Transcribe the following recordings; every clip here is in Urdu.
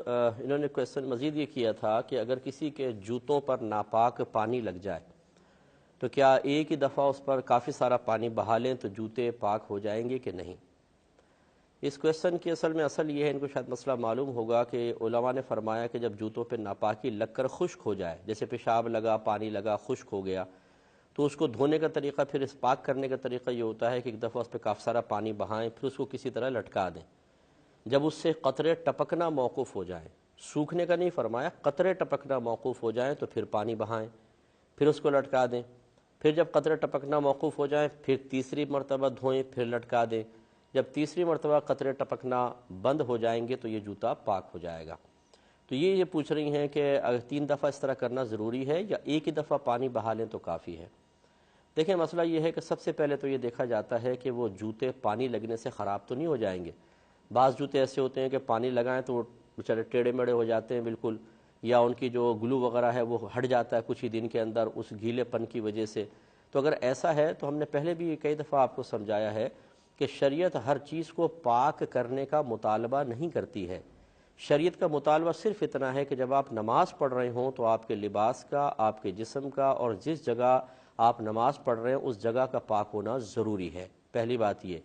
انہوں نے کویسچن مزید یہ کیا تھا کہ اگر کسی کے جوتوں پر ناپاک پانی لگ جائے تو کیا ایک ہی دفعہ اس پر کافی سارا پانی بہا لیں تو جوتے پاک ہو جائیں گے کہ نہیں؟ اس کویسچن کی اصل یہ ہے، ان کو شاید مسئلہ معلوم ہوگا کہ علماء نے فرمایا کہ جب جوتوں پہ ناپاکی لگ کر خشک ہو جائے، جیسے پیشاب لگا، پانی لگا، خشک ہو گیا، تو اس کو دھونے کا طریقہ، پھر اس پاک کرنے کا طریقہ یہ ہوتا ہے کہ ایک دفعہ اس پہ کافی سارا پانی بہائیں، پھر اس کو کسی طرح لٹکا دیں۔ جب اس سے قطرے ٹپکنا موقوف ہو جائیں، سوکھنے کا نہیں فرمایا، قطرے ٹپکنا موقوف ہو جائیں تو پھر پانی بہائیں، پھر اس کو لٹکا دیں، پھر جب قطرے ٹپکنا موقوف ہو جائیں پھر تیسری مرتبہ دھوئیں، پھر لٹکا دیں۔ جب تیسری مرتبہ قطرے ٹپکنا بند ہو جائیں گے تو یہ جوتا پاک ہو جائے گا۔ تو یہ پوچھ رہی ہیں کہ اگر 3 دفعہ اس طرح کرنا ضروری ہے یا ایک ہی دفعہ پانی بہا لیں تو کافی ہے؟ دیکھیں، مسئلہ یہ ہے کہ سب سے پہلے تو یہ دیکھا جاتا ہے کہ وہ جوتے پانی لگنے سے خراب تو نہیں ہو جائیں گے۔ بعض جوتے ایسے ہوتے ہیں کہ پانی لگائیں تو وہ بیچارے ٹیڑھے میڑے ہو جاتے ہیں بالکل، یا ان کی جو گلو وغیرہ ہے وہ ہٹ جاتا ہے کچھ ہی دن کے اندر اس گیلے پن کی وجہ سے۔ تو اگر ایسا ہے تو ہم نے پہلے بھی کئی دفعہ آپ کو سمجھایا ہے کہ شریعت ہر چیز کو پاک کرنے کا مطالبہ نہیں کرتی ہے۔ شریعت کا مطالبہ صرف اتنا ہے کہ جب آپ نماز پڑھ رہے ہوں تو آپ کے لباس کا، آپ کے جسم کا، اور جس جگہ آپ نماز پڑھ رہے ہیں اس جگہ کا پاک ہونا ضروری ہے۔ پہلی بات یہ۔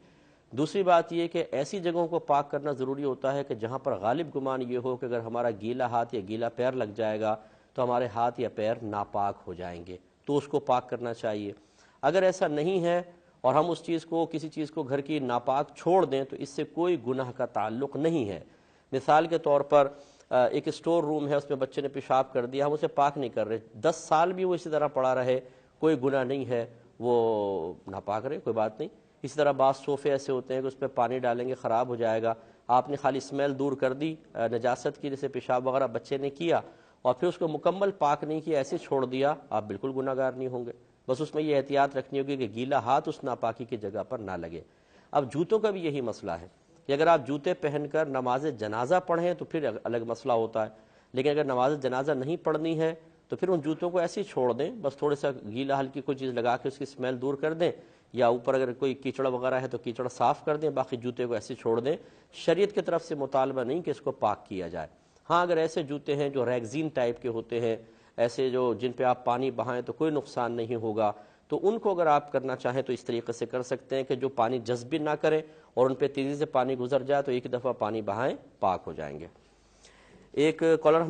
دوسری بات یہ کہ ایسی جگہوں کو پاک کرنا ضروری ہوتا ہے کہ جہاں پر غالب گمان یہ ہو کہ اگر ہمارا گیلا ہاتھ یا گیلا پیر لگ جائے گا تو ہمارے ہاتھ یا پیر ناپاک ہو جائیں گے، تو اس کو پاک کرنا چاہیے۔ اگر ایسا نہیں ہے اور ہم اس چیز کو، کسی چیز کو گھر کی ناپاک چھوڑ دیں تو اس سے کوئی گناہ کا تعلق نہیں ہے۔ مثال کے طور پر ایک اسٹور روم ہے، اس میں بچے نے پیشاب کر دیا، ہم اسے پاک نہیں کر رہے، 10 سال بھی وہ اسی طرح پڑا رہے، کوئی گناہ نہیں ہے، وہ ناپاک رہے، کوئی بات نہیں۔ اسی طرح بعض صوفے ایسے ہوتے ہیں کہ اس پہ پانی ڈالیں گے خراب ہو جائے گا، آپ نے خالی اسمیل دور کر دی نجاست کی، جیسے پیشاب وغیرہ بچے نے کیا، اور پھر اس کو مکمل پاک نہیں کیا، ایسے چھوڑ دیا، آپ بالکل گناہ گار نہیں ہوں گے۔ بس اس میں یہ احتیاط رکھنی ہوگی کہ گیلا ہاتھ اس ناپاکی کی جگہ پر نہ لگے۔ اب جوتوں کا بھی یہی مسئلہ ہے کہ اگر آپ جوتے پہن کر نماز جنازہ پڑھیں تو پھر الگ مسئلہ ہوتا ہے، لیکن اگر نماز جنازہ نہیں پڑھنی ہے تو پھر ان جوتوں کو ایسے ہی چھوڑ دیں، بس تھوڑے سا گیلا ہلکی کوئی چیز لگا کے اس کی اسمیل دور کر دیں، یا اوپر اگر کوئی کیچڑ وغیرہ ہے تو کیچڑ صاف کر دیں، باقی جوتے کو ایسے چھوڑ دیں۔ شریعت کی طرف سے مطالبہ نہیں کہ اس کو پاک کیا جائے۔ ہاں، اگر ایسے جوتے ہیں جو ریگزین ٹائپ کے ہوتے ہیں، ایسے جو جن پہ آپ پانی بہائیں تو کوئی نقصان نہیں ہوگا، تو ان کو اگر آپ کرنا چاہیں تو اس طریقے سے کر سکتے ہیں کہ جو پانی جذب بھی نہ کریں اور ان پہ تیزی سے پانی گزر جائے، تو ایک دفعہ پانی بہائیں، پاک ہو جائیں گے۔ ایک کالر